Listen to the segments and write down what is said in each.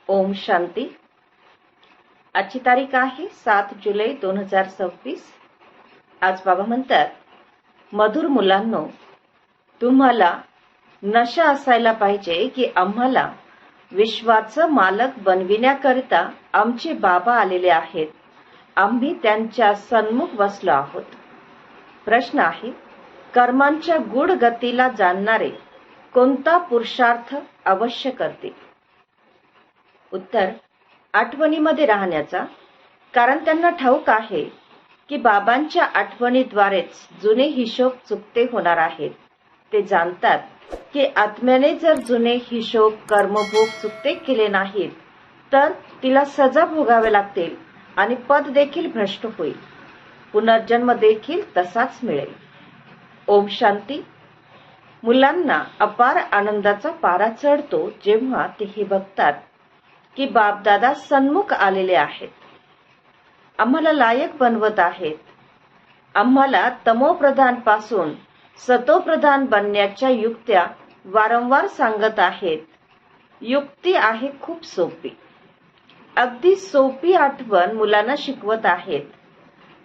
ओम शांती. आजची तारीख आहे 7 जुलै 2026. आज बाबा म्हणतात, मधुर मुलांनो, तुम्हाला नशा असायला पाहिजे की आम्हाला विश्वाचं मालक बनविण्याकरिता आमचे बाबा आलेले आहेत. आम्ही त्यांच्या सन्मुख बसलो आहोत. प्रश्न आहे, कर्मांच्या गूढ गतीला जाणणारे कोणता पुरुषार्थ अवश्य करते? उत्तर, आठवणीमध्ये राहण्याचा. कारण त्यांना ठाऊक आहे की बाबांच्या आठवणीद्वारेच जुने हिशोब चुकते होणार आहेत. ते जाणतात की आत्म्याने जर जुने हिशोब कर्मभोग चुकते केले नाहीत तर तिला सजा भोगावे लागतील आणि पद देखील भ्रष्ट होईल. पुनर्जन्म देखील तसाच मिळेल. ओम शांती. मुलांना अपार आनंदाचा पारा चढतो जेव्हा ते हे बघतात की बापदादा सन्मुख आलेले आहेत, आम्हाला लायक बनवत आहेत, आम्हाला तमोप्रधान पासून सतोप्रधान बनण्याच्या युक्त्या वारंवार सांगत आहेत. युक्ती आहे खूप सोपी, अगदी सोपी आठवण मुलांना शिकवत आहेत.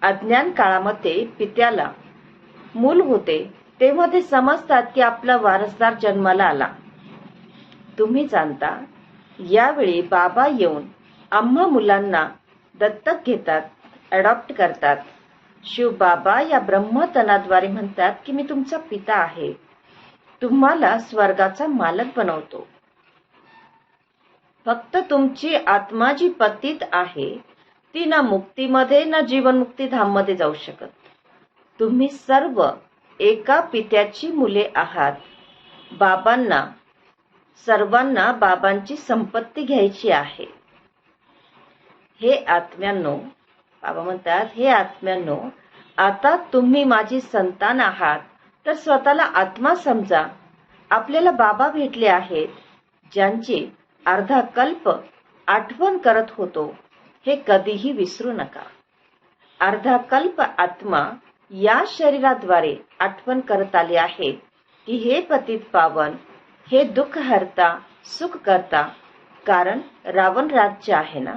अज्ञान काळामध्ये पित्याला मूल होते तेव्हा ते समजतात की आपला वारसदार जन्माला आला. तुम्ही जाणता, यावेळी बाबा येऊन आम्हा मुलांना दत्तक घेतात, अडॉप्ट करतात. शिव बाबा या ब्रह्मतनाद्वारे म्हणतात की मी तुमचा पिता आहे, तुम्हाला स्वर्गाचा मालक बनवतो. फक्त तुमची आत्मा जी पतित आहे ती ना मुक्तीमध्ये ना जीवनमुक्ती धाममध्ये जाऊ शकत. तुम्ही सर्व एका पित्याची मुले आहात. सर्वांना बाबांची संपत्ती घ्यायची आहे. हे आत्म्यांनो, बाबा म्हणतात, हे आत्म्यांनो, आता तुम्ही माझी संतान आहात तर स्वतःला आत्मा समजा. आपल्याला बाबा भेटले आहेत ज्यांची अर्धा कल्प आठवण करत होतो, हे कधीही विसरू नका. अर्धा कल्प आत्मा या शरीराद्वारे आठवण करत आली आहे की हे पतित पावन, हे दुःख हरता, सुख करता. कारण रावण राज्य आहे ना.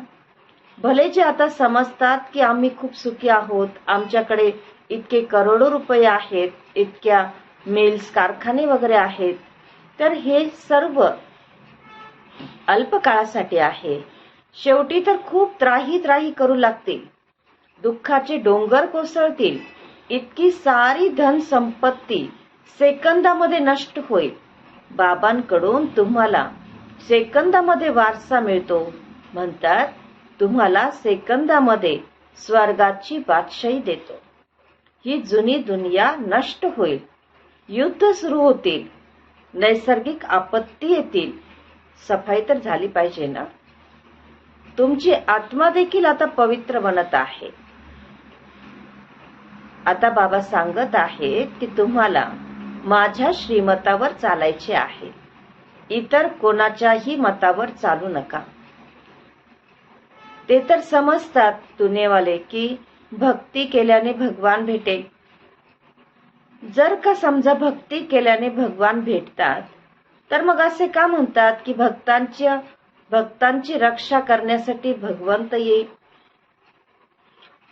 भले जे आता समजतात की आम्ही खूप सुखी आहोत, आमच्याकडे इतके करोडो रुपये आहेत, इतक्या मिल्स कारखाने वगैरे आहेत, तर हे सर्व अल्पकाळासाठी आहे. शेवटी तर खूप त्राही करू लागतील, दुःखाचे डोंगर कोसळतील, इतकी सारी धन संपत्ती सेकंदामध्ये नष्ट होईल. बाबांकडून तुम्हाला सेकंदामध्ये वारसा मिळतो. म्हणतात, तुम्हाला सेकंदामध्ये स्वर्गाची बादशाही देतो. ही जुनी दुनिया नष्ट होईल, युद्ध सुरू होतील, नैसर्गिक आपत्ती येतील. सफाई तर झाली पाहिजे ना. तुमची आत्मा देखील आता पवित्र बनत आहे. आता बाबा सांगत आहेत की तुम्हाला माझ्या श्रीमतावर चालायचे आहे, इतर कोणाच्याही मतावर चालू नका. ते तर समजतात दुनियेवाले की भक्ती केल्याने भगवान भेटेल. जर का समजा भक्ती केल्याने भगवान भेटतात तर मग असे का म्हणतात की भक्तांची रक्षा करण्यासाठी भगवंत येईल?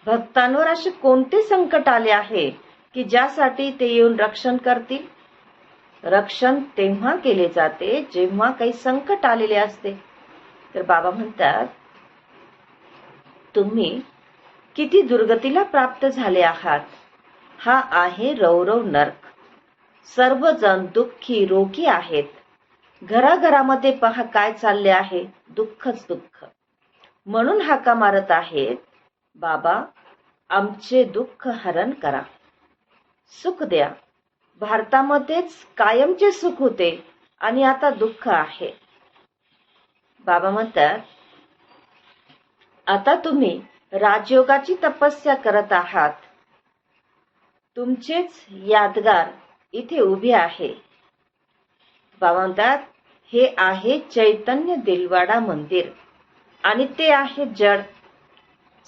भक्तांवर असे कोणते संकट आले आहे की ज्यासाठी ते येऊन रक्षण करतील? रक्षण तेव्हा केले जाते जेव्हा काही संकट आलेले असते. तर बाबा म्हणतात, तुम्ही किती दुर्गतीला प्राप्त झाले आहात. हा आहे रौरव नर्क. सर्वजण दुःखी रोगी आहेत. घराघरामध्ये पहा काय चालले आहे, दुःखच दुःख. म्हणून हाका मारत आहेत, बाबा आमचे दुःख हरण करा, सुख द्या. भारतामध्येच कायमचे सुख होते आणि आता दुःख आहे. बाबा म्हणतात, आता तुम्ही राजयोगाची तपस्या करत आहात. तुमचेच यादगार इथे उभे आहे. बाबा म्हणतात, हे आहे चैतन्य दिलवाडा मंदिर आणि ते आहे जड.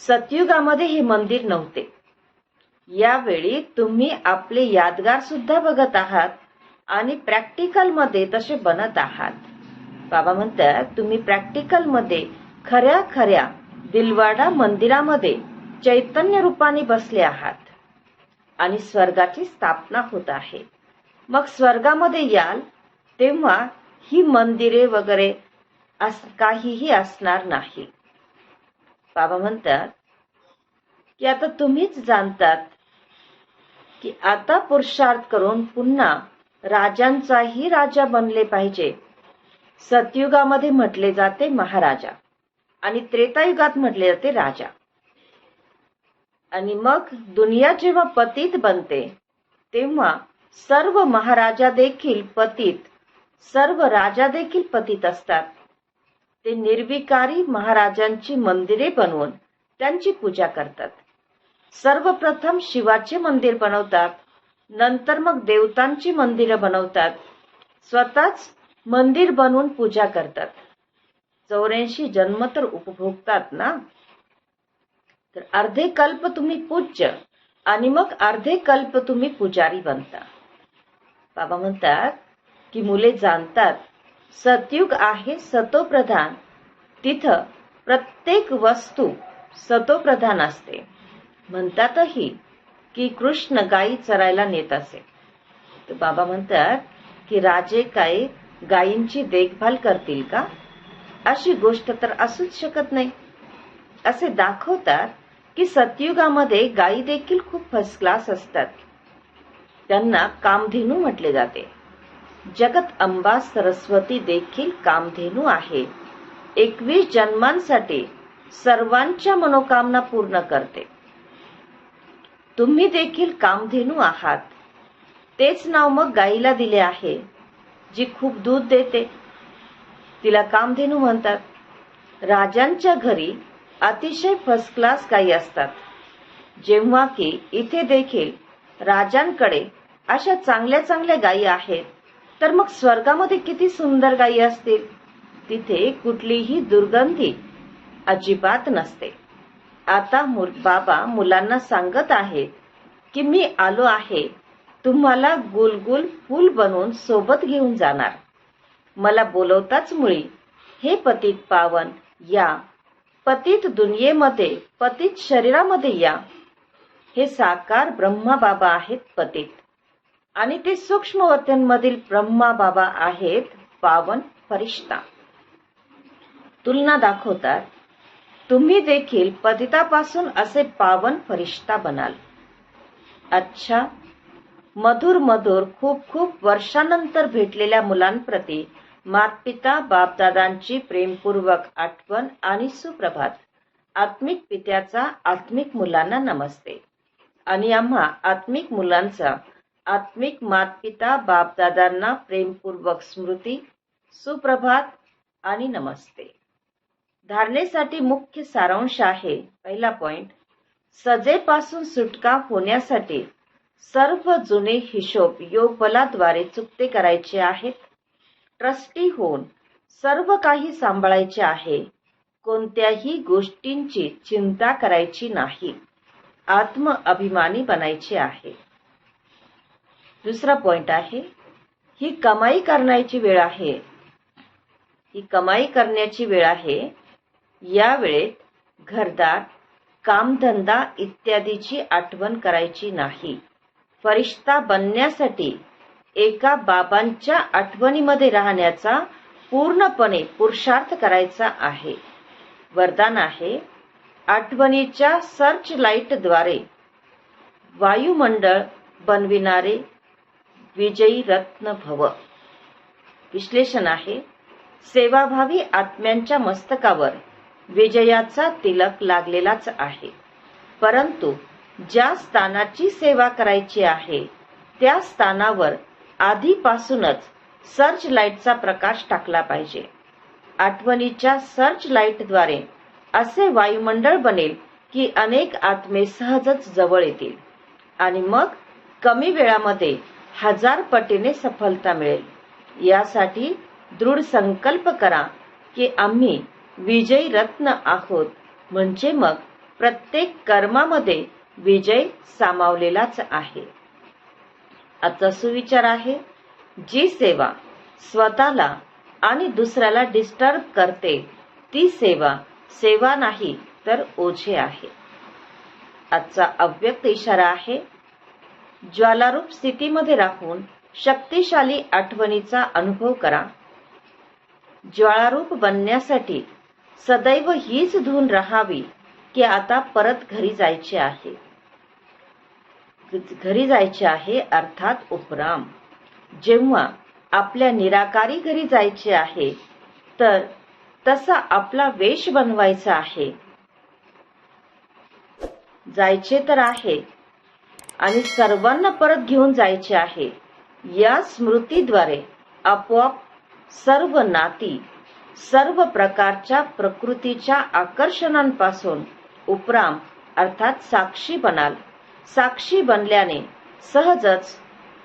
सतयुगामध्ये हे मंदिर नव्हते. यावेळी तुम्ही आपले यादगार सुद्धा बघत आहात आणि प्रॅक्टिकल मध्ये तसे बनत आहात. बाबा म्हणतात, तुम्ही प्रॅक्टिकल मध्ये खऱ्या खऱ्या दिलवाडा मंदिरामध्ये चैतन्य रूपाने बसले आहात आणि स्वर्गाची स्थापना होत आहे. मग स्वर्गामध्ये याल तेव्हा ही मंदिरे वगैरे काहीही असणार नाही. बाबा म्हणतात की आता तुम्हीच जाणतात की आता पुरुषार्थ करून पुन्हा राजांचाही राजा बनले पाहिजे. सतयुगामध्ये म्हटले जाते महाराजा आणि त्रेतायुगात म्हटले जाते राजा. आणि मग दुनिया जेव्हा पतित बनते तेव्हा सर्व महाराजा देखील पतित, सर्व राजा देखील पतित असतात. ते निर्विकारी महाराजांची मंदिरे बनवून त्यांची पूजा करतात. सर्वप्रथम शिवाचे मंदिर बनवतात, नंतर मग देवतांची मंदिरं बनवतात, स्वतःच मंदिर बनवून पूजा करतात. 84 जन्म तर उपभोगतात ना. तर अर्धे कल्प तुम्ही पूज्य आणि मग अर्धे कल्प तुम्ही पुजारी बनता. बाबा म्हणतात की मुले जाणतात सतयुग आहे सतोप्रधान. तिथं प्रत्येक वस्तू सतोप्रधान असते. म्हणतातही की कृष्ण गायी चरायला नेत असे. तर बाबा म्हणतात की राजे काय गायींची देखभाल करतील का? अशी गोष्ट तर असूच शकत नाही. असे दाखवतात की सतयुगामध्ये गायी देखील खूप फर्स्ट क्लास असतात. त्यांना कामधेनू म्हटले जाते. जगत अंबा सरस्वती देखील कामधेनू आहे. 21 जन्मांसाठी सर्वांच्या मनोकामना पूर्ण करते. तुम्ही देखील कामधेनू आहात. तेच नाव मग गायीला दिले आहे जी खूप दूध देते. तिला कामधेनू म्हणतात. राजांच्या घरी अतिशय फर्स्ट क्लास गायी असतात, जेव्हा की इथे देखील राजांकडे अशा चांगल्या चांगल्या गायी आहेत. तर मग स्वर्गामध्ये किती सुंदर गायी असतील. तिथे कुठलीही दुर्गंधी अजिबात नसते. आता बाबा मुलांना सांगत आहेत की मी आलो आहे तुम्हाला गुलगुल फूल बनवून सोबत घेऊन जाणार. मला बोलवताच मुळी हे पतित पावन या, पतित दुनियेमध्ये पतित शरीरामध्ये या. हे साकार ब्रह्मा बाबा आहेत पतित आणि ते सूक्ष्मवतनमधील ब्रह्मा बाबा आहेत पावन फरिश्ता. तुलना दाखवतात तुम्ही देखील पतितापासून असे पावन फरिश्ता बनाल. अच्छा, मधुर मधुर खूप खूप वर्षानंतर भेटलेल्या मुलांप्रती मातपिता बापदादांची प्रेमपूर्वक आठवण आणि सुप्रभात. आत्मिक पित्याचा आत्मिक मुलांना नमस्ते आणि आम्हा आत्मिक मुलांचा आत्मिक मातपिता बापदादांना प्रेमपूर्वक स्मृती, सुप्रभात आणि नमस्ते. धारणेसाठी मुख्य सारांश आहे. पहिला पॉइंट, सजेपासून सुटका होण्यासाठी सर्व जुने हिशोब योग बलाद्वारे चुकते करायचे आहेत. ट्रस्टी होऊन सर्व काही सांभाळायचे आहे. कोणत्याही गोष्टींची चिंता करायची नाही. आत्म अभिमानी बनायचे आहे. दुसरा पॉइंट आहे, ही कमाई करण्याची वेळ आहे. ही कमाई करण्याची वेळ आहे. या वेळेत घरदार, कामधंदा इत्यादीची आठवण करायची नाही. फरिश्ता बनण्यासाठी एका बाबांच्या आठवणीमध्ये राहण्याचा पूर्णपणे पुरुषार्थ करायचा आहे. वरदान आहे, आठवणीच्या सर्च लाईटद्वारे वायुमंडळ बनविणारे विजयी रत्न भव. विश्लेषण आहे, सेवाभावी आत्म्यांच्या मस्तकावर विजयाचा तिलक लागलेलाच आहे. परंतु ज्या स्थानाची सेवा करायची आहे त्या स्थानावर आधीपासूनच सर्च लाईटचा प्रकाश टाकला पाहिजे. आठवणीच्या सर्च लाईटद्वारे असे वायुमंडळ बनेल की अनेक आत्मे सहजच जवळ येतील आणि मग कमी वेळामध्ये 1000 पटीने सफलता मिळेल. यासाठी दृढ संकल्प करा की आम्ही विजयी रत्न आहोत. म्हणजे मग प्रत्येक कर्मामध्ये विजय सामावलेलाच आहे. आजचा सुविचार आहे, जी सेवा स्वतःला आणि दुसऱ्याला डिस्टर्ब करते ती सेवा नाही तर ओझे आहे. आजचा अव्यक्त इशारा आहे, ज्वालारूप स्थितीमध्ये राहून शक्तिशाली आठवणीचा अनुभव करा. ज्वालारूप बनण्यासाठी सदैव हीच धून राहावी की आता परत घरी जायचे आहे. घरी जायचे आहे अर्थात उपराम. जेव्हा आपल्या निराकारी घरी जायचे आहे तर तसा आपला वेश बनवायचा आहे. जायचे तर आहे आणि सर्वांना परत घेऊन जायचे आहे. या स्मृतीद्वारे आपोआप सर्व नाती, सर्व प्रकारच्या प्रकृतीच्या आकर्षणांपासून उपराम अर्थात साक्षी बनाल. साक्षी बनल्याने सहजच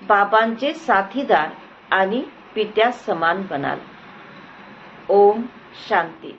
बाबांचे साथीदार आणि पित्या समान बनाल. ओम शांती.